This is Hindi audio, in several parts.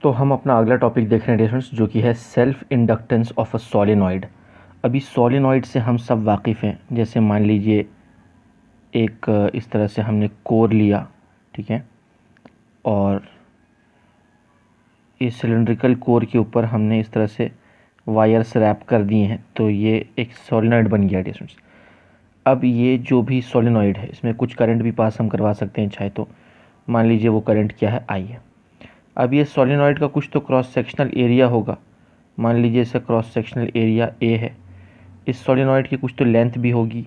तो हम अपना अगला टॉपिक देख रहे हैं डियरेंट्स, जो कि है self inductance of a solenoid. अभी सोलेनॉइड से हम सब वाकिफ़ हैं। जैसे मान लीजिए एक इस तरह से हमने कोर लिया, ठीक है, और इस सिलेंड्रिकल कोर के ऊपर हमने इस तरह से वायर्स रैप कर दिए हैं, तो ये एक सोलेनॉइड बन गया डियरेंट्स। अब ये जो भी सोलेनॉइड है, इसमें कुछ करंट भी पास हम करवा सकते हैं चाहे तो। मान लीजिए वो करंट क्या है, आई है। अब ये सोलेनॉइड का कुछ तो क्रॉस सेक्शनल एरिया होगा। मान लीजिए इसका क्रॉस सेक्शनल एरिया ए है। इस सोलेनॉइड की कुछ तो लेंथ भी होगी,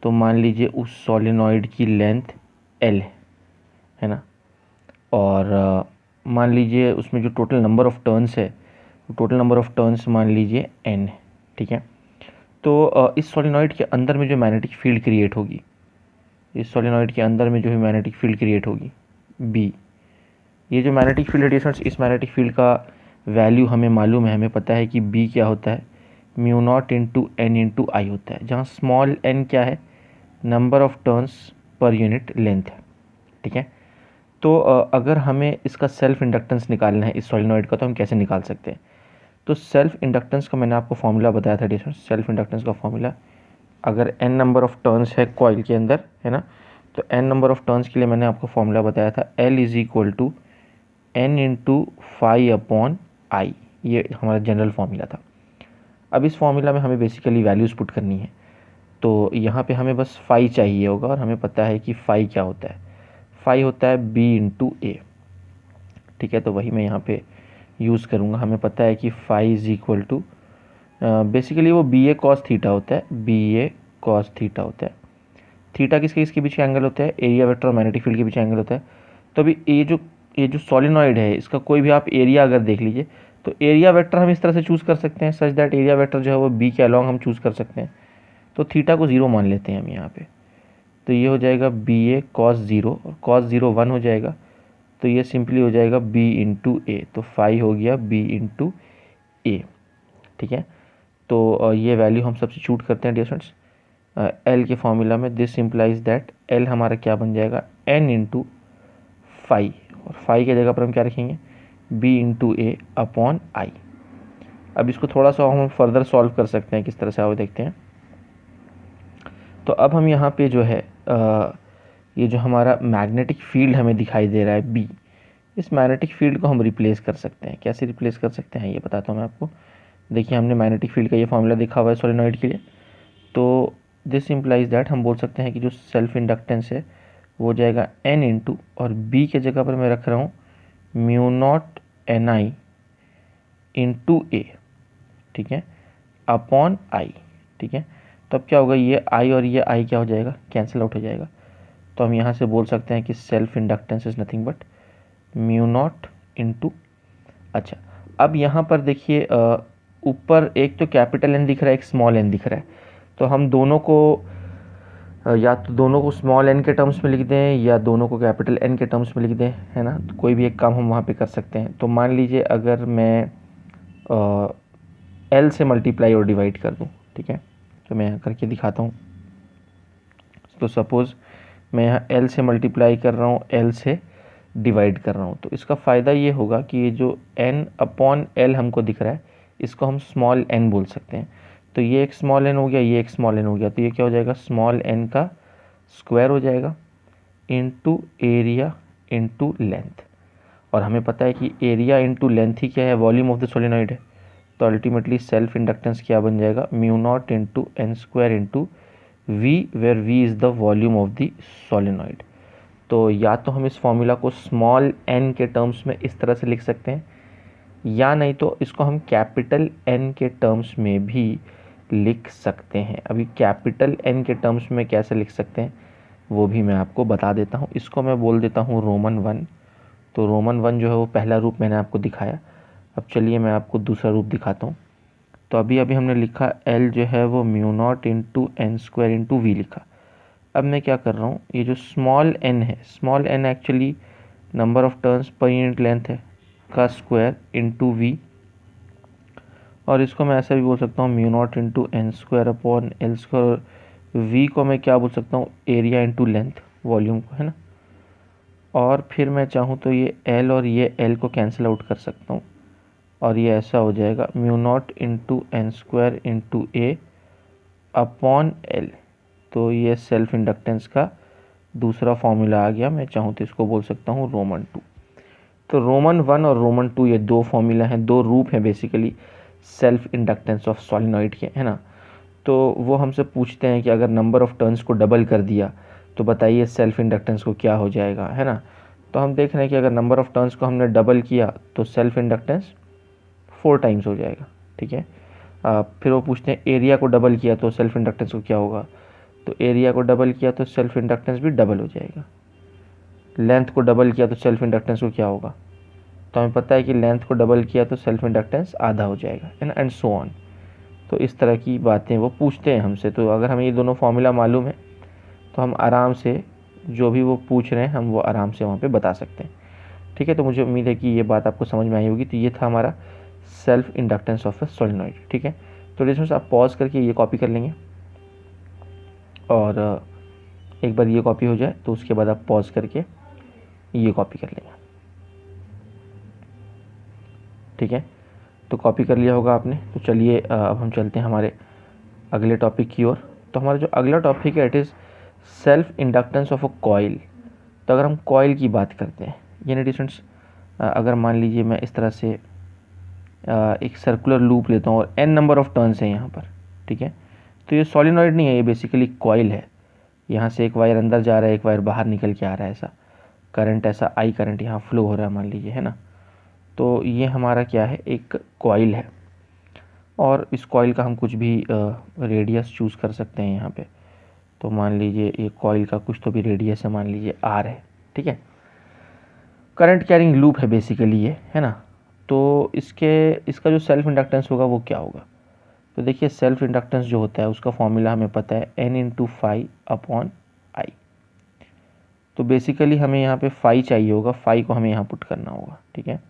तो मान लीजिए उस सोलेनॉइड की लेंथ एल है ना। और मान लीजिए उसमें जो टोटल नंबर ऑफ टर्न्स है, टोटल नंबर ऑफ टर्न्स मान लीजिए एन है, ठीक है। तो इस सोलेनॉइड के अंदर में जो मैग्नेटिक फील्ड क्रिएट होगी, इस सोलेनॉइड के अंदर में जो भी मैग्नेटिक फील्ड क्रिएट होगी बी, ये जो मैग्नेटिक फील्ड रेडिएशंस, इस मैग्नेटिक फील्ड का वैल्यू हमें मालूम है। हमें पता है कि बी क्या होता है, mu not into N into I होता है, जहाँ स्मॉल एन क्या है, number of turns per unit length है, ठीक है। तो अगर हमें इसका सेल्फ इंडक्टेंस निकालना है इस सोलेनॉइड का, तो हम कैसे निकाल सकते हैं? तो सेल्फ इंडक्टेंस का मैंने आपको फॉर्मूला बताया था डियरेंट्स। सेल्फ इंडक्टेंस का फॉर्मूला, अगर एन नंबर ऑफ टर्न्स है कॉइल के अंदर, है ना, तो एन नंबर ऑफ टर्न्स के लिए मैंने आपको फॉर्मूला बताया था, L is equal to N into phi upon I. ये हमारा जनरल फार्मूला था। अब इस फार्मूला में हमें बेसिकली वैल्यूज़ पुट करनी है। तो यहाँ पे हमें बस फाई चाहिए होगा, और हमें पता है कि फाई क्या होता है। फाई होता है बी इंटू ए, ठीक है। तो वही मैं यहाँ पे यूज़ करूँगा। हमें पता है कि phi is equal to, basically वो बी ए कॉस थीटा होता है, बी ए कॉस थीटा होता है। थीटा किसके बीच का एंगल होता है? एरिया वेक्टर और मैग्नेटिक फील्ड के बीच एंगल होता है। तो अभी ये जो सोलेनॉइड है, इसका कोई भी आप एरिया अगर देख लीजिए, तो एरिया वेक्टर हम इस तरह से चूज़ कर सकते हैं, सच दैट एरिया वेक्टर जो है वो बी के अलॉन्ग हम चूज़ कर सकते हैं। तो थीटा को 0 मान लेते हैं हम यहाँ पे। तो ये हो जाएगा बी ए कॉस 0, और कॉस 0 1 हो जाएगा, तो ये सिंपली हो जाएगा बी इंटू ए। तो फाई हो गया बी इंटू ए, ठीक है। तो ये वैल्यू हम सब्स्टिट्यूट करते हैं डियर स्टूडेंट्स एल के फॉर्मूला में। दिस इम्प्लाइज दैट एल हमारा क्या बन जाएगा, एन इंटू फाई, और फाई की जगह पर हम क्या रखेंगे, B into A upon I. अब इसको थोड़ा सा हम फर्दर सॉल्व कर सकते हैं, किस तरह से आओ देखते हैं। तो अब हम यहाँ पे जो है ये जो हमारा मैग्नेटिक फील्ड हमें दिखाई दे रहा है बी, इस मैग्नेटिक फील्ड को हम रिप्लेस कर सकते हैं। कैसे रिप्लेस कर सकते हैं ये बताता हूँ मैं आपको। देखिए हमने मैग्नेटिक फील्ड का ये फॉर्मूला देखा हुआ है सोलेनॉइड के लिए। तो दिस इम्प्लाइज दैट हम बोल सकते हैं कि जो सेल्फ इंडक्टेंस है वो हो जाएगा एन इंटू, और बी के जगह पर मैं रख रहा हूँ mu not N I into A, ठीक है, अपॉन आई, ठीक है। तब क्या होगा, ये आई और ये आई क्या हो जाएगा, कैंसिल आउट हो जाएगा। तो हम यहाँ से बोल सकते हैं कि self inductance is nothing but mu naught into, अच्छा अब यहाँ पर देखिए ऊपर एक तो कैपिटल एन दिख रहा है, एक स्मॉल एन दिख रहा है। तो हम दोनों को या तो दोनों को स्मॉल एन के टर्म्स में लिख दें, या दोनों को कैपिटल एन के टर्म्स में लिख दें, है ना। तो कोई भी एक काम हम वहाँ पे कर सकते हैं। तो मान लीजिए अगर मैं एल से मल्टीप्लाई और डिवाइड कर दूँ, ठीक है, तो मैं यहाँ करके दिखाता हूँ। तो सपोज़ मैं यहाँ एल से मल्टीप्लाई कर रहा हूँ, एल से डिवाइड कर रहा हूँ, तो इसका फ़ायदा ये होगा कि ये जो एन अपॉन एल हमको दिख रहा है, इसको हम स्मॉल एन बोल सकते हैं। तो ये एक स्मॉल एन हो गया, ये एक स्मॉल एन हो गया, तो ये क्या हो जाएगा, स्मॉल एन का स्क्वायर हो जाएगा इंटू एरिया इंटू लेंथ। और हमें पता है कि एरिया इंटू लेंथ ही क्या है, वॉल्यूम ऑफ द सोलेनॉइड है। तो अल्टीमेटली सेल्फ इंडक्टेंस क्या बन जाएगा, mu not into N square into V, where V is the volume of the solenoid. तो या तो हम इस फॉर्मूला को स्मॉल एन के टर्म्स में इस तरह से लिख सकते हैं, या नहीं तो इसको हम कैपिटल एन के टर्म्स में भी लिख सकते हैं। अभी कैपिटल एन के टर्म्स में कैसे लिख सकते हैं वो भी मैं आपको बता देता हूँ। इसको मैं बोल देता हूँ रोमन 1। तो रोमन 1 जो है वो पहला रूप मैंने आपको दिखाया। अब चलिए मैं आपको दूसरा रूप दिखाता हूँ। तो अभी हमने लिखा एल जो है वो mu not into N square into V लिखा। अब मैं क्या कर रहा हूँ, ये जो स्मॉल एन है, small N actually number of turns per unit length है का स्क्वायर इंटू वी, और इसको मैं ऐसा भी बोल सकता हूँ mu not into N square upon L square. V को मैं क्या बोल सकता हूँ, एरिया इंटू लेंथ, वॉल्यूम को, है ना। और फिर मैं चाहूँ तो ये L और ये L को कैंसिल आउट कर सकता हूँ और ये ऐसा हो जाएगा mu not into N square into A upon L। तो ये सेल्फ इंडक्टेंस का दूसरा फॉर्मूला आ गया। मैं चाहूँ तो इसको बोल सकता हूँ रोमन 2। तो रोमन 1 और रोमन 2 ये दो फॉर्मूला हैं, दो रूप हैं basically self inductance of solenoid के, है ना। तो वो हमसे पूछते हैं कि अगर नंबर ऑफ़ टर्न्स को डबल कर दिया तो बताइए सेल्फ इंडक्टेंस को क्या हो जाएगा, है ना। तो हम देख रहे हैं कि अगर नंबर ऑफ़ टर्न्स को हमने डबल किया तो सेल्फ इंडक्टेंस 4 टाइम्स हो जाएगा, ठीक है। फिर वो पूछते हैं एरिया को डबल किया तो सेल्फ इंडक्टेंस को क्या होगा। तो एरिया को डबल किया तो सेल्फ इंडक्टेंस भी डबल हो जाएगा। लेंथ को डबल किया तो सेल्फ इंडक्टेंस को क्या होगा। तो हमें पता है कि लेंथ को डबल किया तो सेल्फ इंडक्टेंस आधा हो जाएगा, है ना, एंड सो ऑन। तो इस तरह की बातें वो पूछते हैं हमसे। तो अगर हमें ये दोनों फॉर्मूला मालूम है तो हम आराम से जो भी वो पूछ रहे हैं हम वो आराम से वहाँ पे बता सकते हैं, ठीक है। तो मुझे उम्मीद है कि ये बात आपको समझ में आई होगी। तो ये था हमारा self inductance of A solenoid, ठीक है। तो लिसनर्स आप पॉज करके ये कॉपी कर लेंगे और एक बार ये कॉपी हो जाए तो उसके बाद आप पॉज करके ये कॉपी कर लेंगे, ठीक है। तो कॉपी कर लिया होगा आपने। तो चलिए अब हम चलते हैं हमारे अगले टॉपिक की ओर। तो हमारा जो अगला टॉपिक है it is self inductance of a coil. तो अगर हम कॉइल की बात करते हैं यानी डिस्टेंस, अगर मान लीजिए मैं इस तरह से एक सर्कुलर लूप लेता हूँ और n नंबर ऑफ़ टर्न्स हैं यहाँ पर, ठीक है। तो ये सॉलिनॉइड नहीं है, ये बेसिकली कॉइल है। यहाँ से एक वायर अंदर जा रहा है, एक वायर बाहर निकल के आ रहा है, ऐसा करंट, ऐसा आई करंट यहाँ फ्लो हो रहा है मान लीजिए, है ना। तो ये हमारा क्या है, एक कॉइल है और इस कॉइल का हम कुछ भी रेडियस चूज़ कर सकते हैं यहाँ पे। तो मान लीजिए ये कॉइल का कुछ तो भी रेडियस है, मान लीजिए R है, ठीक है। करंट कैरिंग लूप है बेसिकली ये, है ना। तो इसका जो सेल्फ इंडक्टेंस होगा वो क्या होगा। तो देखिए सेल्फ इंडक्टेंस जो होता है उसका फॉर्मूला हमें पता है n into phi upon I. तो बेसिकली हमें यहाँ पे फाई चाहिए होगा, फाई को हमें यहाँ पुट करना होगा, ठीक है।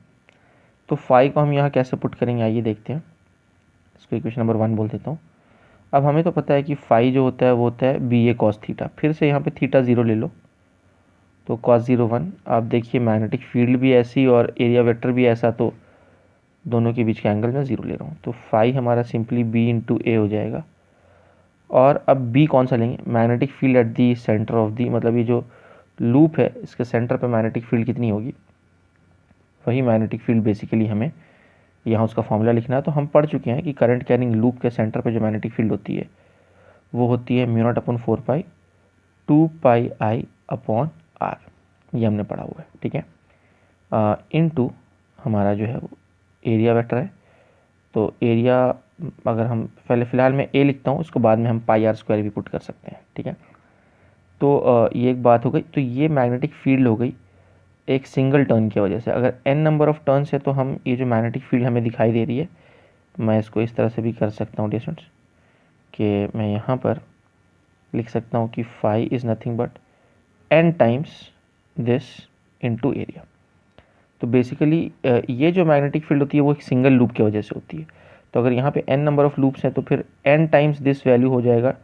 तो फाई को हम यहाँ कैसे पुट करेंगे आइए देखते हैं। इसको इक्वेशन नंबर 1 बोल देता हूँ। अब हमें तो पता है कि फाई जो होता है वो होता है बी ए कॉस थीटा। फिर से यहाँ पे थीटा 0 ले लो तो कॉस 0 1। आप देखिए मैग्नेटिक फील्ड भी ऐसी और एरिया वेक्टर भी ऐसा, तो दोनों के बीच का एंगल मैं 0 ले रहा हूँ। तो फाई हमारा सिंपली बी इंटू ए हो जाएगा। और अब बी कौन सा लेंगे, magnetic field at the centre of the, मतलब ये जो लूप है इसके सेंटर पे मैग्नेटिक फील्ड कितनी होगी, वही मैग्नेटिक फील्ड बेसिकली हमें यहाँ उसका फॉर्मूला लिखना है। तो हम पढ़ चुके हैं कि करंट कैरिंग लूप के सेंटर पे जो मैग्नेटिक फील्ड होती है वो होती है mu naught upon 4 pi 2 pi I upon R, ये हमने पढ़ा हुआ है, ठीक है। इनटू हमारा जो है वो एरिया वेक्टर है। तो एरिया अगर हम पहले फ़िलहाल मैं ए लिखता हूँ, उसको बाद में हम पाई आर स्क्वायर भी पुट कर सकते हैं, ठीक है। तो ये एक बात हो गई। तो ये मैग्नेटिक फील्ड हो गई एक सिंगल टर्न की वजह से। अगर n नंबर ऑफ़ टर्न्स है तो हम ये जो मैग्नेटिक फील्ड हमें दिखाई दे रही है, मैं इसको इस तरह से भी कर सकता हूँ डिस्टेंस कि मैं यहाँ पर लिख सकता हूँ कि phi is nothing but n times this into area. तो बेसिकली ये जो मैग्नेटिक फील्ड होती है वो एक सिंगल लूप की वजह से होती है। तो अगर यहाँ पे n नंबर ऑफ़ लूप्स हैं तो फिर n टाइम्स दिस वैल्यू हो जाएगा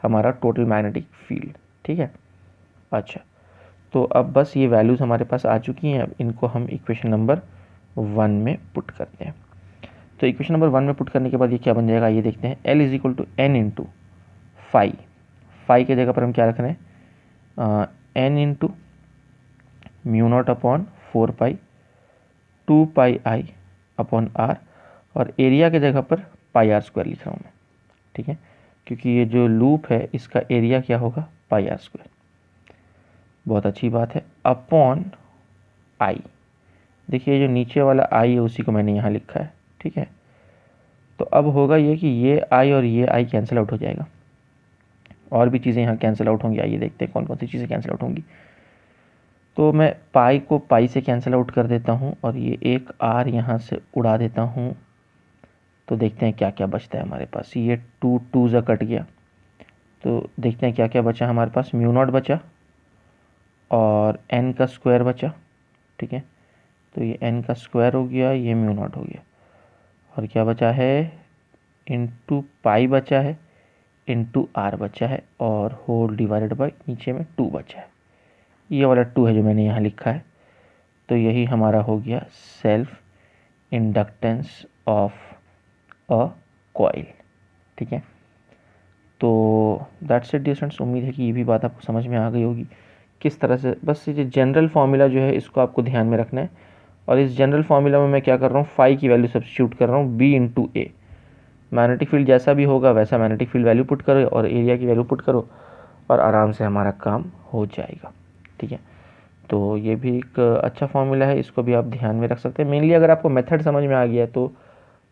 हमारा टोटल मैग्नेटिक फील्ड, ठीक है। अच्छा, तो अब बस ये वैल्यूज़ हमारे पास आ चुकी हैं। अब इनको हम इक्वेशन नंबर 1 में पुट करते हैं। तो इक्वेशन नंबर 1 में पुट करने के बाद ये क्या बन जाएगा ये देखते हैं। L is equal to N into phi, phi के जगह पर हम क्या रख रहे हैं, n into mu naught upon 4 pi 2 pi I upon r, और एरिया के जगह पर पाई आर स्क्वायर लिख रहा हूँ मैं, ठीक है, क्योंकि ये जो लूप है इसका एरिया क्या होगा, पाई आर स्क्वायर। बहुत अच्छी बात है। अपॉन आई, देखिए जो नीचे वाला आई है उसी को मैंने यहाँ लिखा है, ठीक है। तो अब होगा ये कि ये आई और ये आई कैंसिल आउट हो जाएगा, और भी चीज़ें यहाँ कैंसिल आउट होंगी। आइए देखते हैं कौन कौन सी चीज़ें कैंसिल आउट होंगी। तो मैं पाई को पाई से कैंसिल आउट कर देता हूँ और ये एक आर यहाँ से उड़ा देता हूँ। तो देखते हैं क्या क्या बचता है हमारे पास। ये 2 2 ज़ा कट गया, तो देखते हैं क्या क्या बचा हमारे पास। म्यू नॉट बचा और n का स्क्वायर बचा, ठीक है। तो ये n का स्क्वायर हो गया, ये म्यू नॉट हो गया, और क्या बचा है, इंटू पाई बचा है, इंटू आर बचा है, और होल डिवाइडेड बाई नीचे में 2 बचा है। ये वाला 2 है जो मैंने यहाँ लिखा है, तो यही हमारा हो गया self inductance of a coil. ठीक है, तो दैट्स इट डियर स्टूडेंट्स। उम्मीद है कि ये भी बात आपको समझ में आ गई होगी किस तरह से। बस ये जनरल फार्मूला जो है इसको आपको ध्यान में रखना है, और इस जनरल फार्मूला में मैं क्या कर रहा हूँ, फाई की वैल्यू सब्स्टिट्यूट कर रहा हूँ, बी इंटू ए। मैग्नेटिक फील्ड जैसा भी होगा वैसा मैग्नेटिक फील्ड वैल्यू पुट करो और एरिया की वैल्यू पुट करो और आराम से हमारा काम हो जाएगा। ठीक है, तो ये भी एक अच्छा फार्मूला है, इसको भी आप ध्यान में रख सकते हैं। मेनली अगर आपको मेथड समझ में आ गया है तो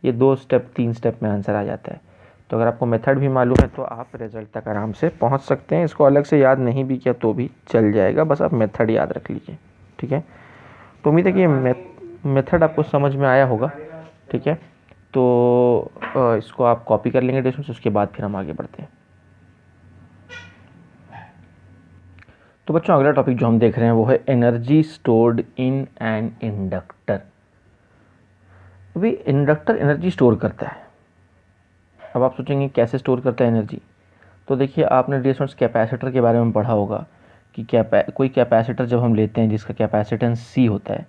ये 2 स्टेप 3 स्टेप में आंसर आ जाता है। तो अगर आपको मेथड भी मालूम है तो आप रिजल्ट तक आराम से पहुंच सकते हैं। इसको अलग से याद नहीं भी किया तो भी चल जाएगा, बस आप मेथड याद रख लीजिए। ठीक है, तो उम्मीद है कि ये मेथड आपको समझ में आया होगा। ठीक है, तो इसको आप कॉपी कर लेंगे डिस्टेंस, उसके बाद फिर हम आगे बढ़ते हैं। तो बच्चों अगला टॉपिक जो हम देख रहे हैं वो है energy stored in an inductor. अभी इंडक्टर एनर्जी स्टोर करता है। अब आप सोचेंगे कैसे स्टोर करता है एनर्जी, तो देखिए आपने डियर स्टूडेंट्स कैपेसिटर के बारे में पढ़ा होगा कि कोई कैपेसिटर जब हम लेते हैं जिसका कैपेसिटेंस सी होता है,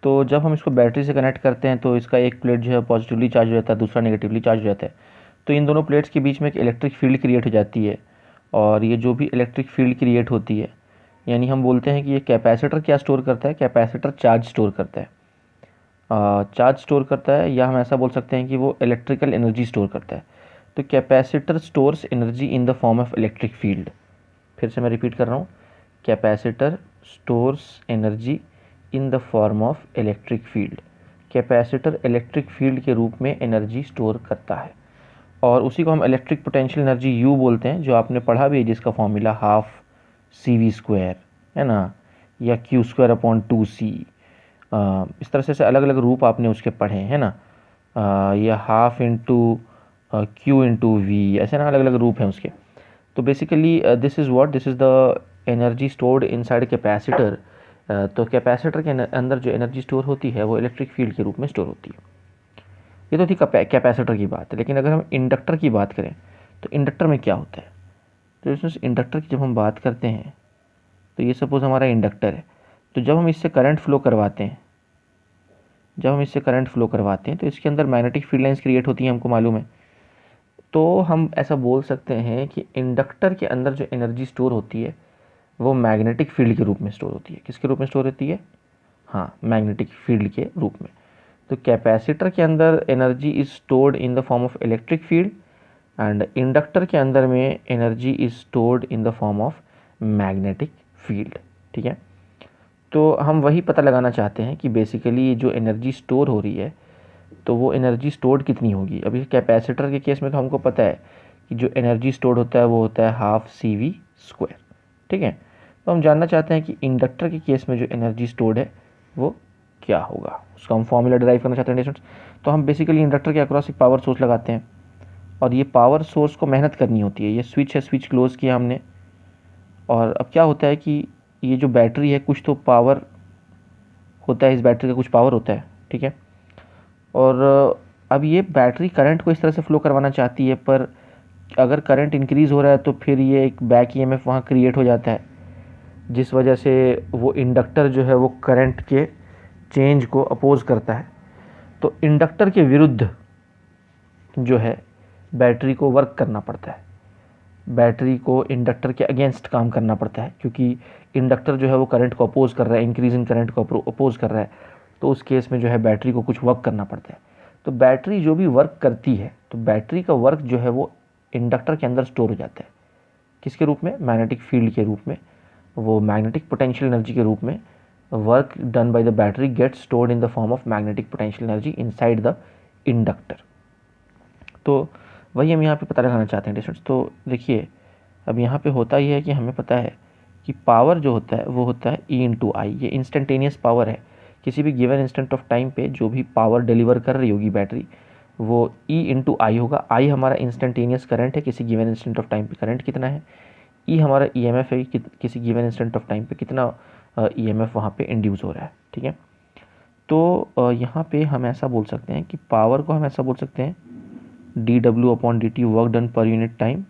तो जब हम इसको बैटरी से कनेक्ट करते हैं तो इसका एक प्लेट जो है पॉजिटिवली चार्ज हो जाता है, दूसरा नेगेटिवली चार्ज हो जाता है। तो इन दोनों प्लेट्स के बीच में एक इलेक्ट्रिक फील्ड क्रिएट हो जाती है, और ये जो भी इलेक्ट्रिक फील्ड क्रिएट होती है, यानी हम बोलते हैं कि ये कैपेसिटर क्या स्टोर करता है, कैपेसिटर चार्ज स्टोर करता है। चार्ज स्टोर करता है, या हम ऐसा बोल सकते हैं कि वो इलेक्ट्रिकल एनर्जी स्टोर करता है। तो capacitor stores energy in the form of electric field. फिर से मैं रिपीट कर रहा हूँ, capacitor stores energy in the form of electric field. Capacitor electric field के रूप में एनर्जी स्टोर करता है, और उसी को हम इलेक्ट्रिक पोटेंशियल एनर्जी यू बोलते हैं, जो आपने पढ़ा भी है, जिसका formula half C V square है ना, या क्यू स्क्वायर अपॉन 2c। इस तरह से अलग अलग रूप आपने उसके पढ़े हैं ना, या half into Q into V, ऐसे ना अलग अलग रूप हैं उसके। तो basically this is the energy stored inside capacitor. तो कैपेसिटर के अंदर जो एनर्जी स्टोर होती है वो इलेक्ट्रिक फील्ड के रूप में स्टोर होती है। ये तो थी कैपेसिटर की बात है, लेकिन अगर हम इंडक्टर की बात करें तो इंडक्टर में क्या होता है। तो इसमें इंडक्टर की जब हम बात करते हैं तो ये सपोज़ हमारा इंडक्टर है, तो जब हम इससे करंट फ्लो करवाते हैं तो इसके अंदर मैग्नेटिक फील्ड लाइंस क्रिएट होती हैं, हमको मालूम है। तो हम ऐसा बोल सकते हैं कि इंडक्टर के अंदर जो एनर्जी स्टोर होती है वो मैग्नेटिक फील्ड के रूप में स्टोर होती है। किसके रूप में स्टोर होती है? हाँ, मैग्नेटिक फील्ड के रूप में। तो कैपेसिटर के अंदर energy is stored in the form of electric field, and inductor के अंदर में energy is stored in the form of magnetic field. ठीक है, तो हम वही पता लगाना चाहते हैं कि बेसिकली जो एनर्जी स्टोर हो रही है तो वो एनर्जी स्टोर्ड कितनी होगी। अभी कैपेसिटर के केस में तो हमको पता है कि जो एनर्जी स्टोर्ड होता है वो होता है हाफ सी वी स्क्वायर। ठीक है, तो हम जानना चाहते हैं कि इंडक्टर के केस में जो एनर्जी स्टोर्ड है वो क्या होगा, उसका हम फॉर्मूला डिराइव करना चाहते हैं स्टूडेंट्स। तो हम बेसिकली इंडक्टर के अक्रॉस एक पावर सोर्स लगाते हैं, और ये पावर सोर्स को मेहनत करनी होती है। ये स्विच है, स्विच क्लोज़ किया हमने, और अब क्या होता है कि ये जो बैटरी है कुछ तो पावर होता है, इस बैटरी का कुछ पावर होता है। ठीक है, और अब ये बैटरी करंट को इस तरह से फ्लो करवाना चाहती है, पर अगर करंट इंक्रीज़ हो रहा है तो फिर ये एक बैक ईएमएफ वहाँ क्रिएट हो जाता है, जिस वजह से वो इंडक्टर जो है वो करंट के चेंज को अपोज करता है। तो इंडक्टर के विरुद्ध जो है बैटरी को वर्क करना पड़ता है, बैटरी को इंडक्टर के अगेंस्ट काम करना पड़ता है, क्योंकि इंडक्टर जो है वो करंट को अपोज कर रहा है, इंक्रीज इन करंट को अपोज कर रहा है। तो उस केस में जो है बैटरी को कुछ वर्क करना पड़ता है। तो बैटरी जो भी वर्क करती है, तो बैटरी का वर्क जो है वो इंडक्टर के अंदर स्टोर हो जाता है। किसके रूप में? मैग्नेटिक फील्ड के रूप में, वो मैग्नेटिक पोटेंशियल एनर्जी के रूप में। Work done by the battery gets stored in the form of magnetic potential energy inside the inductor. तो वही हम यहाँ पे पता लगाना चाहते हैं डिस्टेंस। तो देखिए अब यहाँ पे होता ही है कि हमें पता है कि पावर जो होता है वो होता है E इंटू आई। ये इंस्टेंटेनियस पावर है। किसी भी गिवन इंस्टेंट ऑफ टाइम पे जो भी पावर डिलीवर कर रही होगी बैटरी, वो E इंटू आई होगा। आई हमारा इंस्टेंटेनियस करंट है, किसी गिवन इंस्टेंट ऑफ टाइम पे करंट कितना है। E हमारा EMF है, किसी गिवन इंस्टेंट ऑफ टाइम पे कितना EMF वहाँ पे इंड्यूस हो रहा है। ठीक है, तो यहाँ पे हम ऐसा बोल सकते हैं कि पावर को हम ऐसा बोल सकते हैं dW/dt work done per unit time.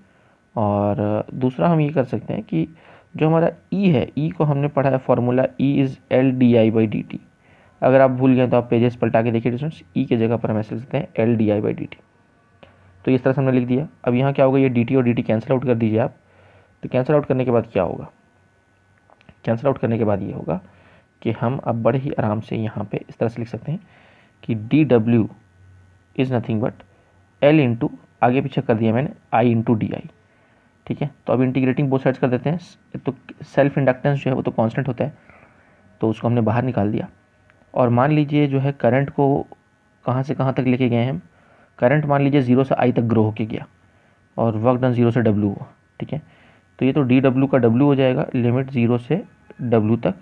और दूसरा हम ये कर सकते हैं कि जो हमारा ई है, ई को हमने पढ़ा है formula E is L d I by d T. अगर आप भूल गए तो आप पेजेस पलटा के देखिए स्टूडेंट्स, ई के जगह पर हम ऐसे लिखते हैं L d I by d t. तो इस तरह से हमने लिख दिया। अब यहाँ क्या होगा, ये डी टी और डी टी कैंसिल आउट कर दीजिए आप। तो कैंसिल आउट करने के बाद क्या होगा, कैंसिल आउट करने के बाद ये होगा कि हम अब बड़े ही आराम से यहाँ पे इस तरह से लिख सकते हैं कि D W is nothing but L into, आगे पीछे कर दिया मैंने, आई इंटू डी आई। ठीक है, तो अब इंटीग्रेटिंग बोथ साइड्स कर देते हैं। तो सेल्फ इंडक्टेंस जो है वो तो कांस्टेंट होता है, तो उसको हमने बाहर निकाल दिया। और मान लीजिए जो है करंट को कहाँ से कहाँ तक लेके गए हैं हम, करंट मान लीजिए 0 से आई तक ग्रो होके गया और वर्क डन 0 से डब्ल्यू हुआ। ठीक है, तो ये तो डी डब्ल्यू का डब्ल्यू हो जाएगा, लिमिट 0 से डब्ल्यू तक,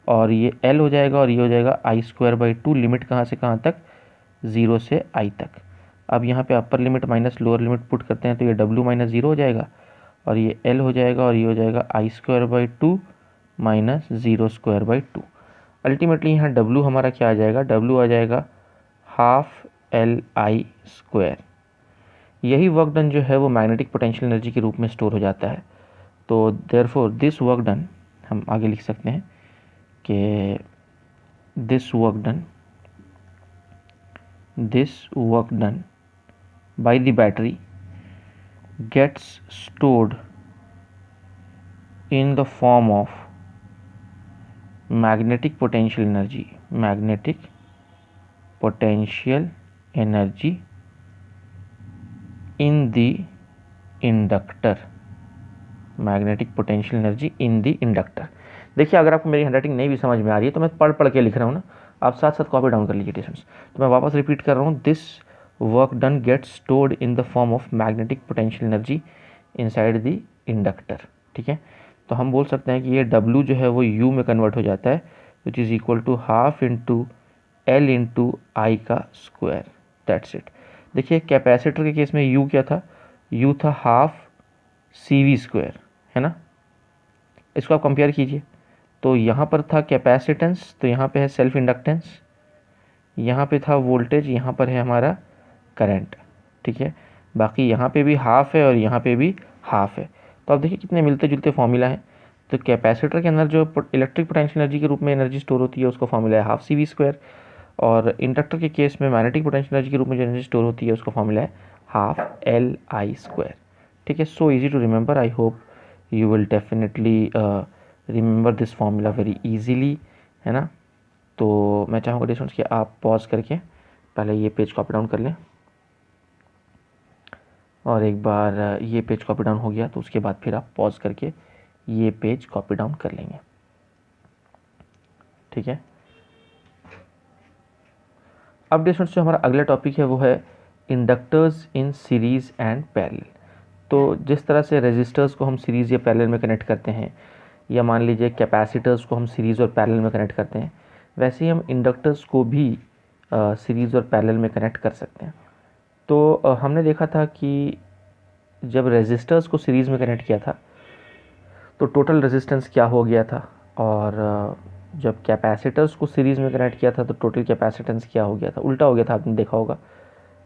और ये एल हो जाएगा और ये हो जाएगा आई स्क्वायर बाई 2, लिमिट कहाँ से कहाँ तक, 0 से आई तक। अब यहाँ पे upper limit minus lower limit put करते हैं तो ये डब्ल्यू माइनस 0 हो जाएगा और ये एल हो जाएगा और ये हो जाएगा I square by 2 minus 0 square by 2। Ultimately यहाँ डब्ल्यू हमारा क्या आ जाएगा, डब्ल्यू आ जाएगा हाफ एल आई स्क्वायर। यही वर्क डन जो है वो मैग्नेटिक पोटेंशियल एनर्जी के रूप में स्टोर हो जाता है। तो देयरफॉर दिस वर्क डन, हम आगे लिख सकते हैं कि this work done by the battery gets stored in the form of magnetic potential energy in the inductor, magnetic potential energy in the inductor. देखिए अगर आपको मेरी हैंडराइटिंग नहीं भी समझ में आ रही है तो मैं पढ़ के लिख रहा हूँ ना, आप साथ साथ कॉपी डाउन कर लीजिए स्टूडेंट्स। तो मैं वापस रिपीट कर रहा हूँ, this work done gets stored in the form of magnetic potential energy inside the inductor. ठीक है, तो हम बोल सकते हैं कि ये W जो है वो U में कन्वर्ट हो जाता है, which is equal to half into L into I का स्क्वायर, दैट्स इट। देखिए कैपेसिटर के केस में U क्या था, U था हाफ CV स्क्वायर, है ना। इसको आप कंपेयर कीजिए, तो यहाँ पर था कैपेसिटेंस, तो यहाँ पे है सेल्फ इंडक्टेंस, यहाँ पे था वोल्टेज, यहाँ पर है हमारा करंट। ठीक है, बाकी यहाँ पे भी हाफ है और यहाँ पे भी हाफ है। तो आप देखिए कितने मिलते जुलते फॉर्मूला हैं। तो कैपेसिटर के अंदर जो इलेक्ट्रिक पोटेंशियल एनर्जी के रूप में एनर्जी स्टोर होती है उसका फॉर्मूला है हाफ CV स्क्वायर, और इंडक्टर के केस में मैग्नेटिक पोटेंशियल एनर्जी के रूप में जो एनर्जी स्टोर होती है उसका फॉर्मूला है हाफ LI स्क्वायर। ठीक है, so easy to remember, I hope you will definitely remember this formula very easily, है ना। तो मैं चाहूँगा स्टूडेंट्स कि आप पॉज करके पहले ये पेज कॉपी डाउन कर लें, और एक बार ये पेज कॉपी डाउन हो गया तो उसके बाद फिर आप पॉज करके ये पेज कॉपी डाउन कर लेंगे। ठीक है, अब स्टूडेंट्स जो हमारा अगला टॉपिक है वो है inductors in series and parallel. तो जिस तरह से रेजिस्टर्स को हम सीरीज़ या पैरेलल में कनेक्ट करते हैं, या मान लीजिए कैपेसिटर्स को हम सीरीज़ और पैरेलल में कनेक्ट करते हैं, वैसे ही हम इंडक्टर्स को भी सीरीज़ और पैरेलल में कनेक्ट कर सकते हैं। तो हमने देखा था कि जब रेजिस्टर्स को सीरीज़ में कनेक्ट किया था तो टोटल रेजिस्टेंस क्या हो गया था, और जब कैपेसिटर्स को सीरीज़ में कनेक्ट किया था तो टोटल कैपेसिटेंस क्या हो गया था, उल्टा हो गया था, आपने देखा होगा।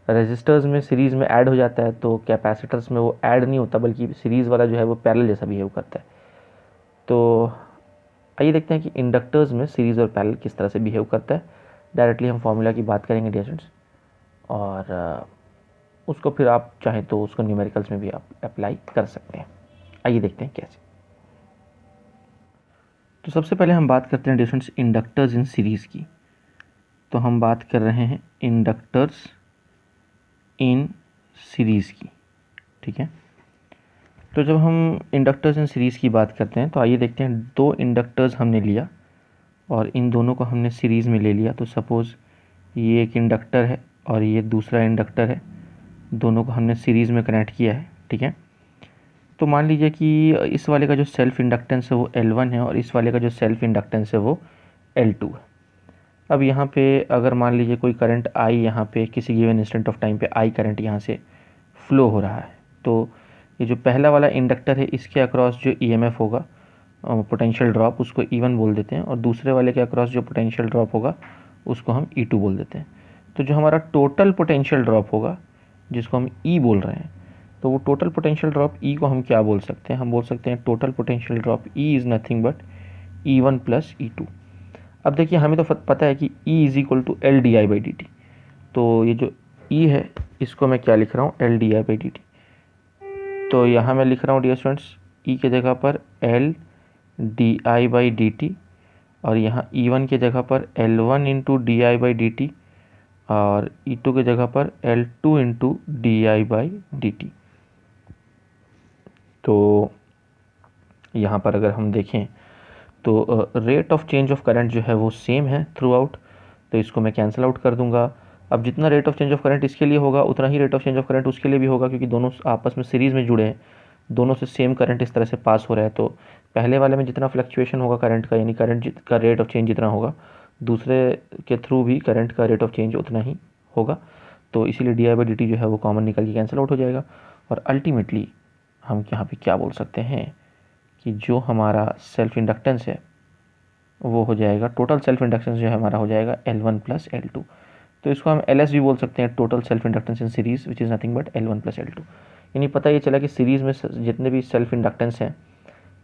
रेजिस्टर्स में सीरीज़ में ऐड हो जाता है तो कैपेसिटर्स में वो ऐड नहीं होता, बल्कि सीरीज़ वाला जो है वो पैरेलल जैसा बिहेव करता है। तो आइए देखते हैं कि इंडक्टर्स में सीरीज़ और पैरेलल किस तरह से बिहेव करता है। डायरेक्टली हम फार्मूला की बात करेंगे डियर स्टूडेंट्स, और उसको फिर आप चाहें तो उसको न्यूमेरिकल्स में भी आप अप्लाई कर सकते हैं। आइए देखते हैं कैसे। तो सबसे पहले हम बात करते हैं डियर स्टूडेंट्स इंडक्टर्स इन सीरीज़ की। तो हम बात कर रहे हैं इंडक्टर्स इन सीरीज़ की। ठीक है, तो जब हम इंडक्टर्स इन सीरीज़ की बात करते हैं तो आइए देखते हैं, दो इंडक्टर्स हमने लिया और इन दोनों को हमने सीरीज़ में ले लिया। तो सपोज़ ये एक इंडक्टर है और ये दूसरा इंडक्टर है, दोनों को हमने सीरीज़ में कनेक्ट किया है। ठीक है, तो मान लीजिए कि इस वाले का जो सेल्फ इंडक्टेंस है वो L1 है और इस वाले का जो सेल्फ इंडक्टेंस है वो L2 है। अब यहाँ पे अगर मान लीजिए कोई करंट I यहाँ पे किसी गिवन इंस्टेंट ऑफ टाइम पे I करंट यहाँ से फ्लो हो रहा है, तो ये जो पहला वाला इंडक्टर है इसके अक्रॉस जो EMF होगा, पोटेंशियल ड्रॉप, उसको E1 बोल देते हैं, और दूसरे वाले के अक्रॉस जो पोटेंशियल ड्रॉप होगा उसको हम E2 बोल देते हैं। तो जो हमारा टोटल पोटेंशियल ड्रॉप होगा जिसको हम E बोल रहे हैं, तो वो टोटल पोटेंशियल ड्रॉप ई को हम क्या बोल सकते हैं, हम बोल सकते हैं total potential drop E is nothing but E1 plus E2। अब देखिए हमें तो पता है कि E is equal to L d I by d t, तो ये जो E है इसको मैं क्या लिख रहा हूँ, L d I by d t. तो यहाँ मैं लिख रहा हूँ डियर स्टूडेंट्स E के जगह पर L d I by d T, और यहाँ E1 के जगह पर L1 into D I by d T, और E2 के जगह पर L2 into D I by d t. तो यहाँ पर अगर हम देखें तो rate of change of current जो है वो सेम है थ्रू आउट, तो इसको मैं कैंसिल आउट कर दूंगा। अब जितना rate of change of current इसके लिए होगा उतना ही rate of change of current उसके लिए भी होगा, क्योंकि दोनों आपस में सीरीज़ में जुड़े हैं, दोनों से सेम करंट इस तरह से पास हो रहा है। तो पहले वाले में जितना फ्लक्चुएशन होगा करंट का, यानी करंट का रेट ऑफ चेंज जितना होगा, दूसरे के थ्रू भी करंट का रेट ऑफ चेंज उतना ही होगा। तो इसीलिए D I by d T जो है वो कॉमन निकल के कैंसिल आउट हो जाएगा। और अल्टीमेटली हम यहाँ पे क्या बोल सकते हैं कि जो हमारा सेल्फ इंडक्टेंस है वो हो जाएगा, टोटल सेल्फ इंडक्टेंस जो है हमारा हो जाएगा L1 प्लस L2। तो इसको हम LS भी बोल सकते हैं, total self inductance in series which is nothing but L1 plus L2। यानी पता ये चला कि सीरीज़ में जितने भी सेल्फ इंडक्टेंस हैं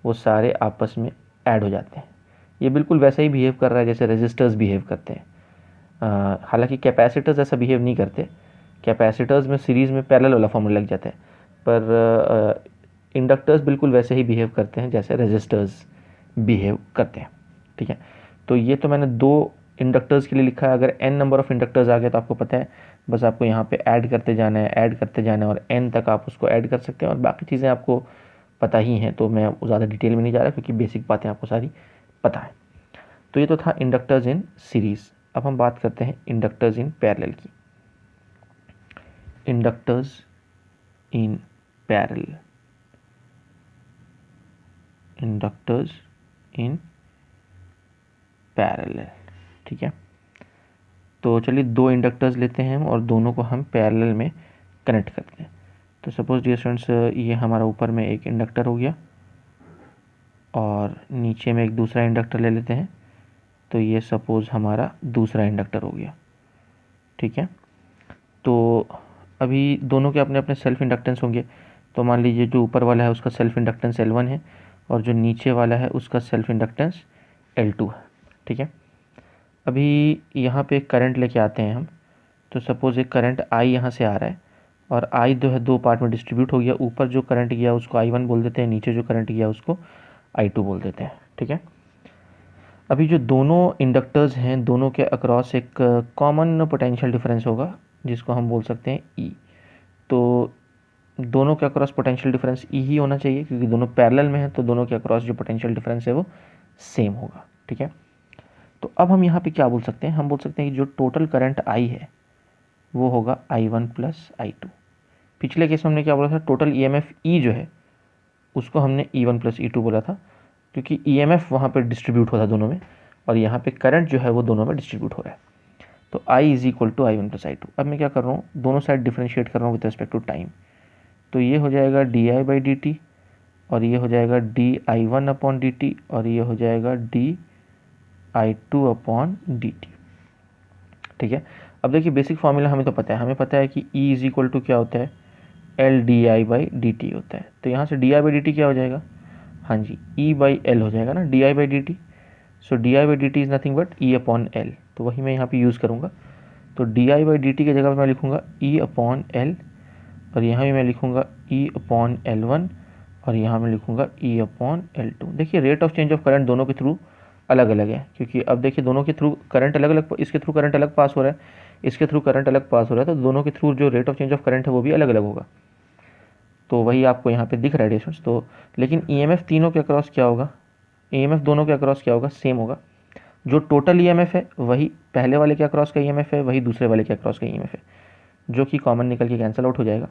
वो सारे आपस में ऐड हो जाते हैं। ये बिल्कुल वैसा ही बिहेव कर रहा है जैसे रेजिस्टर्स बिहेव करते हैं। हालांकि कैपेसिटर्स ऐसा बिहेव नहीं करते, कैपेसिटर्स में सीरीज़ में पैरेलल वाला फॉर्मूला लग जाता है, पर इंडक्टर्स बिल्कुल वैसे ही बिहेव करते हैं जैसे रेजिस्टर्स बिहेव करते हैं। ठीक है, तो ये तो मैंने दो इंडक्टर्स के लिए लिखा है। अगर n नंबर ऑफ़ इंडक्टर्स आ गए तो आपको पता है बस आपको यहाँ पे ऐड करते जाना है, ऐड करते जाना है, और n तक आप उसको ऐड कर सकते हैं, और बाकी चीज़ें आपको पता ही हैं, तो मैं ज़्यादा डिटेल में नहीं जा रहा क्योंकि बेसिक बातें आपको सारी पता है। तो ये तो था इंडक्टर्स इन सीरीज़। अब हम बात करते हैं इंडक्टर्स इन पैरेलल की। Inductors in parallel, inductors in parallel. ठीक है, तो चलिए दो इंडक्टर्स लेते हैं हम और दोनों को हम पैरेलल में कनेक्ट करते हैं। तो सपोज डियर स्टूडेंट्स ये हमारा ऊपर में एक इंडक्टर हो गया और नीचे में एक दूसरा इंडक्टर ले लेते हैं, तो ये सपोज हमारा दूसरा इंडक्टर हो गया। ठीक है, तो अभी दोनों के अपने अपने सेल्फ इंडक्टेंस होंगे। तो मान लीजिए जो ऊपर वाला है उसका सेल्फ इंडक्टेंस L1 है और जो नीचे वाला है उसका सेल्फ इंडक्टेंस L2 है। ठीक है, अभी यहाँ पे करंट लेके आते हैं हम। तो सपोज़ एक करंट I यहाँ से आ रहा है और I जो है दो पार्ट में डिस्ट्रीब्यूट हो गया। ऊपर जो करंट गया उसको I1 बोल देते हैं, नीचे जो करंट गया उसको I2 बोल देते हैं। ठीक है, अभी जो दोनों इंडक्टर्स हैं दोनों के अक्रॉस एक कॉमन पोटेंशियल डिफरेंस होगा जिसको हम बोल सकते हैं E। तो दोनों के अक्रॉस पोटेंशियल डिफरेंस E ही होना चाहिए क्योंकि दोनों पैरेलल में हैं, तो दोनों के अक्रॉस जो पोटेंशियल डिफरेंस है वो सेम होगा। ठीक है, तो अब हम यहाँ पे क्या बोल सकते हैं, हम बोल सकते हैं कि जो टोटल करंट I है वो होगा I1 प्लस I2। पिछले केस में हमने क्या बोला था, टोटल EMF E जो है उसको हमने E1 प्लस E2 बोला था क्योंकि EMF वहाँ पे डिस्ट्रीब्यूट होता है दोनों में, और यहाँ पे करंट जो है वो दोनों में डिस्ट्रीब्यूट हो रहा है। तो I is equal to I1 plus I2। अब मैं क्या कर रहा हूँ, दोनों साइड डिफ्रेंशिएट कर रहा हूँ विद रिस्पेक्ट टू टाइम। तो ये हो जाएगा di बाई डी टी, और ये हो जाएगा di1 अपॉन डी टी, और ये हो जाएगा di2 अपॉन डी टी। ठीक है, अब देखिए बेसिक फार्मूला हमें तो पता है, हमें पता है कि E इज इक्वल टू क्या होता है, L d I by d T होता है। तो यहाँ से D I by d T क्या हो जाएगा, हाँ जी E बाई एल हो जाएगा ना, D I by d T. So D I by d T is nothing but E upon L, तो वही मैं यहाँ पे यूज़ करूँगा। तो D I by d T की जगह पर मैं लिखूँगा E अपॉन एल, और यहाँ भी मैं लिखूँगा E अपॉन L1, और यहाँ मैं लिखूँगा E अपॉन L2। देखिए rate of change of current दोनों के थ्रू अलग अलग है, क्योंकि अब देखिए दोनों के थ्रू करंट अलग अलग, इसके थ्रू करंट अलग पास हो रहा है, इसके थ्रू करंट अलग पास हो रहा है, तो दोनों के थ्रू जो rate of change of current है वो भी अलग अलग होगा। तो वही आपको यहाँ पे दिख रहा है डिस्टेंस। तो लेकिन EMF तीनों के अक्रॉस क्या होगा, EMF दोनों के अक्रॉस क्या होगा, सेम होगा। जो टोटल EMF है वही पहले वाले के अक्रॉस का EMF है, वही दूसरे वाले के अक्रॉस का EMF है, जो कि कॉमन निकल के कैंसिल आउट हो जाएगा।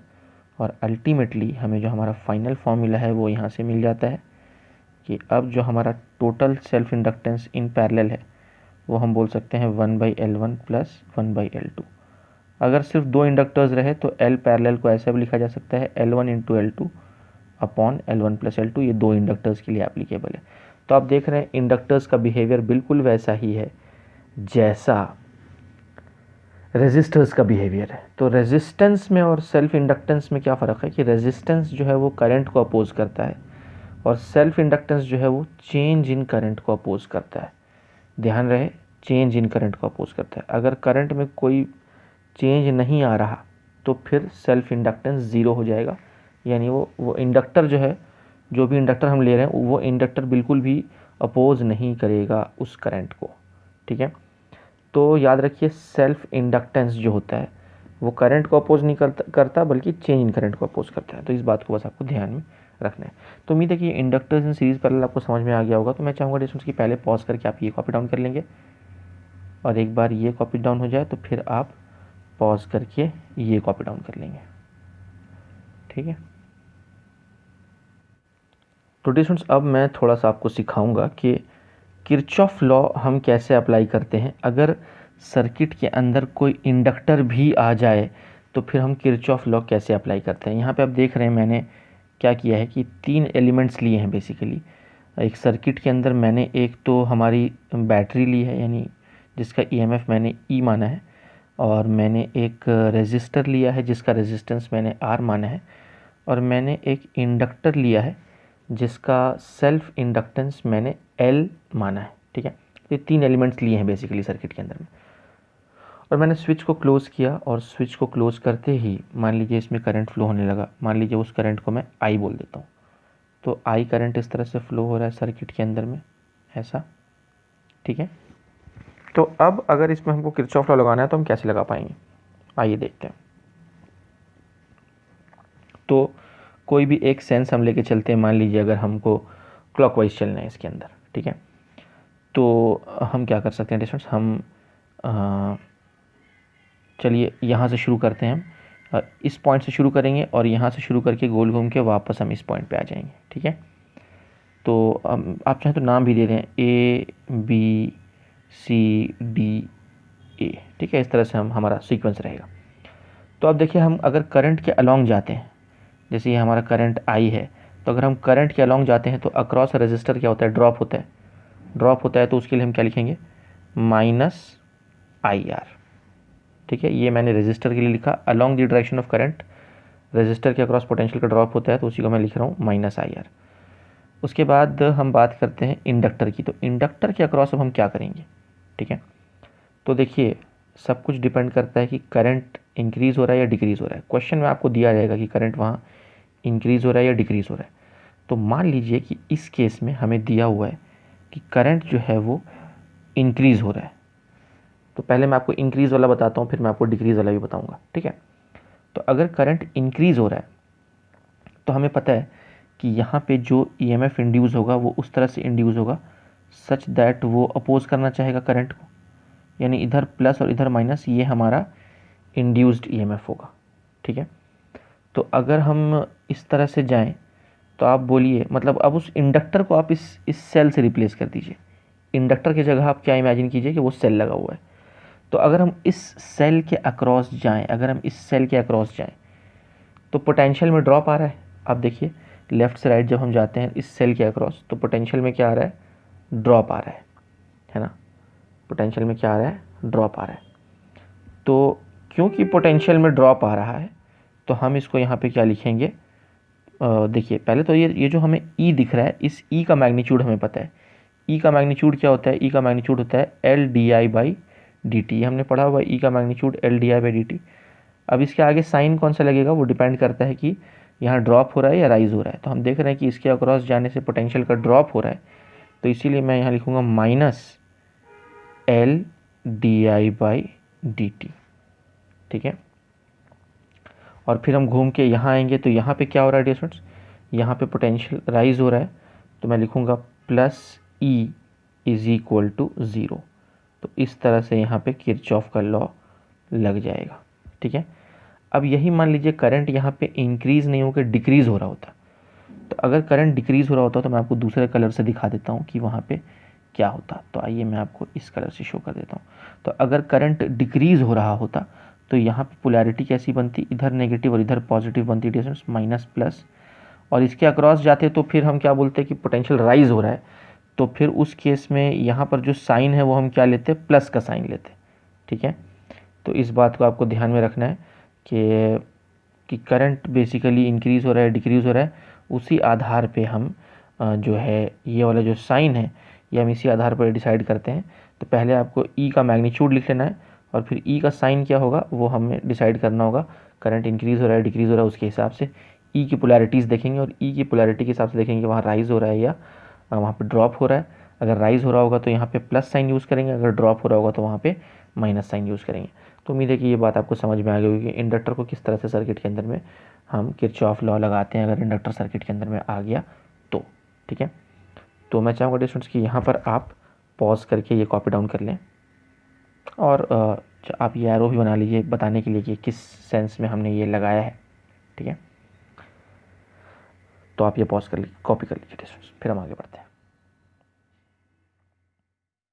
और अल्टीमेटली हमें जो हमारा फाइनल फार्मूला है वो यहाँ से मिल जाता है कि अब जो हमारा total self inductance in parallel है वो हम बोल सकते हैं 1/L1 प्लस 1/L2। अगर सिर्फ दो इंडक्टर्स रहे तो L पैरेलल को ऐसा भी लिखा जा सकता है L1 into L2 upon L1 plus L2। ये दो इंडक्टर्स के लिए एप्लीकेबल है। तो आप देख रहे हैं इंडक्टर्स का बिहेवियर बिल्कुल वैसा ही है जैसा रेजिस्टर्स का बिहेवियर है। तो रेजिस्टेंस में और सेल्फ इंडक्टेंस में क्या फ़र्क है कि रेजिस्टेंस जो है वो करंट को अपोज करता है और सेल्फ इंडक्टेंस जो है वो चेंज इन करंट को अपोज करता है। ध्यान रहे, चेंज इन करंट को अपोज करता है। अगर करंट में कोई चेंज नहीं आ रहा तो फिर सेल्फ इंडक्टेंस ज़ीरो हो जाएगा, यानी वो इंडक्टर जो है, जो भी इंडक्टर हम ले रहे हैं वो इंडक्टर बिल्कुल भी अपोज नहीं करेगा उस करंट को। ठीक है, तो याद रखिए सेल्फ इंडक्टेंस जो होता है वो करंट को अपोज नहीं करता बल्कि चेंज इन करंट को अपोज करता है। तो इस बात को बस आपको ध्यान में रखना है। तो उम्मीद है कि इंडक्टर्स इन सीरीज़ पैरेलल आपको समझ में आ गया होगा। तो मैं चाहूँगा डिस्टेंस की पहले पॉज करके आप ये कॉपी डाउन कर लेंगे और एक बार ये कॉपी डाउन हो जाए तो फिर आप पॉज करके ये कॉपी डाउन कर लेंगे। ठीक है, तो डिस्टेंस अब मैं थोड़ा सा आपको सिखाऊंगा कि किरचॉफ लॉ हम कैसे अप्लाई करते हैं। अगर सर्किट के अंदर कोई इंडक्टर भी आ जाए तो फिर हम किरचॉफ लॉ कैसे अप्लाई करते हैं। यहाँ पे आप देख रहे हैं मैंने क्या किया है कि 3 एलिमेंट्स लिए हैं बेसिकली एक सर्किट के अंदर। मैंने एक तो हमारी बैटरी ली है, यानी जिसका ईएमएफ मैंने ई माना है, और मैंने एक रेजिस्टर लिया है जिसका रेजिस्टेंस मैंने आर माना है, और मैंने एक इंडक्टर लिया है जिसका सेल्फ इंडक्टेंस मैंने एल माना है। ठीक है, ये 3 एलिमेंट्स लिए हैं बेसिकली सर्किट के अंदर में, और मैंने स्विच को क्लोज़ किया, और स्विच को क्लोज़ करते ही मान लीजिए इसमें करंट फ्लो होने लगा। मान लीजिए उस करंट को मैं आई बोल देता हूँ। तो आई करंट इस तरह से फ्लो हो रहा है सर्किट के अंदर में, ऐसा। ठीक है, तो अब अगर इसमें हमको किरचॉफ लॉ लगाना है तो हम कैसे लगा पाएंगे, आइए देखते हैं। तो कोई भी एक सेंस हम लेके चलते हैं। मान लीजिए अगर हमको क्लॉकवाइज चलना है इसके अंदर, ठीक है, तो हम क्या कर सकते हैं डिस्टेंस, हम चलिए यहाँ से शुरू करते हैं। हम इस पॉइंट से शुरू करेंगे और यहाँ से शुरू करके गोल घूम के वापस हम इस पॉइंट पे आ जाएंगे। ठीक है, तो आप चाहें तो नाम भी दे दें, A B C D A. ठीक है, इस तरह से हमारा सीक्वेंस रहेगा। तो अब देखिए हम अगर करंट के अलॉन्ग जाते हैं, जैसे ये हमारा करंट आई है, तो अगर हम करंट के अलॉन्ग जाते हैं तो अक्रॉस रेजिस्टर क्या होता है, ड्रॉप होता है। ड्रॉप होता है तो उसके लिए हम क्या लिखेंगे, माइनस आई आर। ठीक है, ये मैंने रेजिस्टर के लिए लिखा, along the direction of current resistor के अक्रॉस पोटेंशियल का ड्रॉप होता है, तो उसी को मैं लिख रहा हूँ माइनस आई आर। उसके बाद हम बात करते हैं इंडक्टर की। तो इंडक्टर के अक्रॉस अब हम क्या करेंगे। ठीक है, तो देखिए सब कुछ डिपेंड करता है कि करंट इंक्रीज़ हो रहा है या डिक्रीज़ हो रहा है। क्वेश्चन में आपको दिया जाएगा कि करंट वहाँ इंक्रीज़ हो रहा है या डिक्रीज़ हो रहा है। तो मान लीजिए कि इस केस में हमें दिया हुआ है कि करंट जो है वो इंक्रीज़ हो रहा है। तो पहले मैं आपको इंक्रीज़ वाला बताता हूँ, फिर मैं आपको डिक्रीज़ वाला भी बताऊँगा। ठीक है, तो अगर करंट इंक्रीज़ हो रहा है तो हमें पता है कि यहाँ पे जो ईएमएफ इंड्यूस होगा वो उस तरह से इंड्यूस होगा सच दैट वो अपोज करना चाहेगा करंट को, यानी इधर प्लस और इधर माइनस, ये हमारा इंड्यूस्ड ईएमएफ होगा। ठीक है, तो अगर हम इस तरह से जाएं तो आप बोलिए, मतलब अब उस इंडक्टर को आप इस सेल से रिप्लेस कर दीजिए। इंडक्टर की जगह आप क्या इमेजिन कीजिए कि वो सेल लगा हुआ है। तो अगर हम इस सेल के अक्रॉस जाएं, अगर हम इस सेल के अक्रॉस जाएं तो पोटेंशियल में ड्रॉप आ रहा है। आप देखिए लेफ़्ट से राइट जब हम जाते हैं इस सेल के अक्रॉस तो पोटेंशियल में क्या आ रहा है, ड्रॉप आ रहा है ना। पोटेंशियल में क्या आ रहा है, ड्रॉप आ रहा है। तो क्योंकि पोटेंशियल में ड्रॉप आ रहा है तो हम इसको यहाँ पे क्या लिखेंगे, देखिए पहले तो ये जो हमें ई दिख रहा है, इस ई का मैग्नीट्यूड हमें पता है। ई का मैग्नीट्यूड क्या होता है, ई का मैग्नीट्यूड होता है L d I by d T. हमने पढ़ा हुआ ई का magnitude L d I by d T. अब इसके आगे साइन कौन सा लगेगा, वो डिपेंड करता है कि यहाँ ड्रॉप हो रहा है या राइज हो रहा है। तो हम देख रहे हैं कि इसके अक्रॉस जाने से पोटेंशियल का ड्रॉप हो रहा है, तो इसीलिए मैं यहाँ लिखूँगा minus L d I by d T. ठीक है, और फिर हम घूम के यहाँ आएंगे तो यहाँ पे क्या हो रहा है डियर स्टूडेंट्स, यहाँ पे पोटेंशियल राइज हो रहा है, तो मैं लिखूँगा plus E is equal to zero. तो इस तरह से यहाँ पे किरचॉफ का लॉ लग जाएगा। ठीक है, अब यही मान लीजिए करंट यहाँ पे इंक्रीज़ नहीं होकर डिक्रीज़ हो रहा होता। तो अगर करंट डिक्रीज़ हो रहा होता तो मैं आपको दूसरे कलर से दिखा देता हूँ कि वहाँ पे क्या होता। तो आइए मैं आपको इस कलर से शो कर देता हूँ। तो अगर करंट डिक्रीज़ हो रहा होता तो यहाँ पे पोलैरिटी कैसी बनती, इधर नेगेटिव और इधर पॉजिटिव बनती, डिस्टेंस माइनस प्लस, और इसके अक्रॉस जाते तो फिर हम क्या बोलते हैं कि पोटेंशियल राइज हो रहा है। तो फिर उस केस में यहाँ पर जो साइन है वो हम क्या लेते, प्लस का साइन लेते। ठीक है, तो इस बात को आपको ध्यान में रखना है कि करंट बेसिकली इंक्रीज़ हो रहा है डिक्रीज़ हो रहा है, उसी आधार पे हम जो है ये वाला जो साइन है ये हम इसी आधार पर डिसाइड करते हैं। तो पहले आपको ई का मैग्नीट्यूड लिख लेना है और फिर ई का साइन क्या होगा वो हमें डिसाइड करना होगा। करंट इंक्रीज़ हो रहा है डिक्रीज़ हो रहा है उसके हिसाब से ई की पोलैरिटीज़ देखेंगे और ई की पोलैरिटी के हिसाब से देखेंगे वहाँ राइज़ हो रहा है या वहाँ पे ड्रॉप हो रहा है। अगर राइज़ हो रहा होगा तो यहाँ पे प्लस साइन यूज़ करेंगे, अगर ड्रॉप हो रहा होगा तो वहाँ पे माइनस साइन यूज़ करेंगे। तो उम्मीद है कि ये बात आपको समझ में आ गई होगी कि इंडक्टर को किस तरह से सर्किट के अंदर में हम किरचॉफ लॉ लगाते हैं अगर इंडक्टर सर्किट के अंदर में आ गया तो। ठीक है, तो मैं चाहूँगा स्टूडेंट्स कि यहाँ पर आप पॉज करके ये कॉपी डाउन कर लें और आप ये एरो भी बना लीजिए बताने के लिए कि किस सेंस में हमने ये लगाया है। ठीक है, तो आप ये पॉज कर लीजिए, कॉपी कर लीजिए स्टूडेंट्स, फिर हम आगे बढ़ते हैं।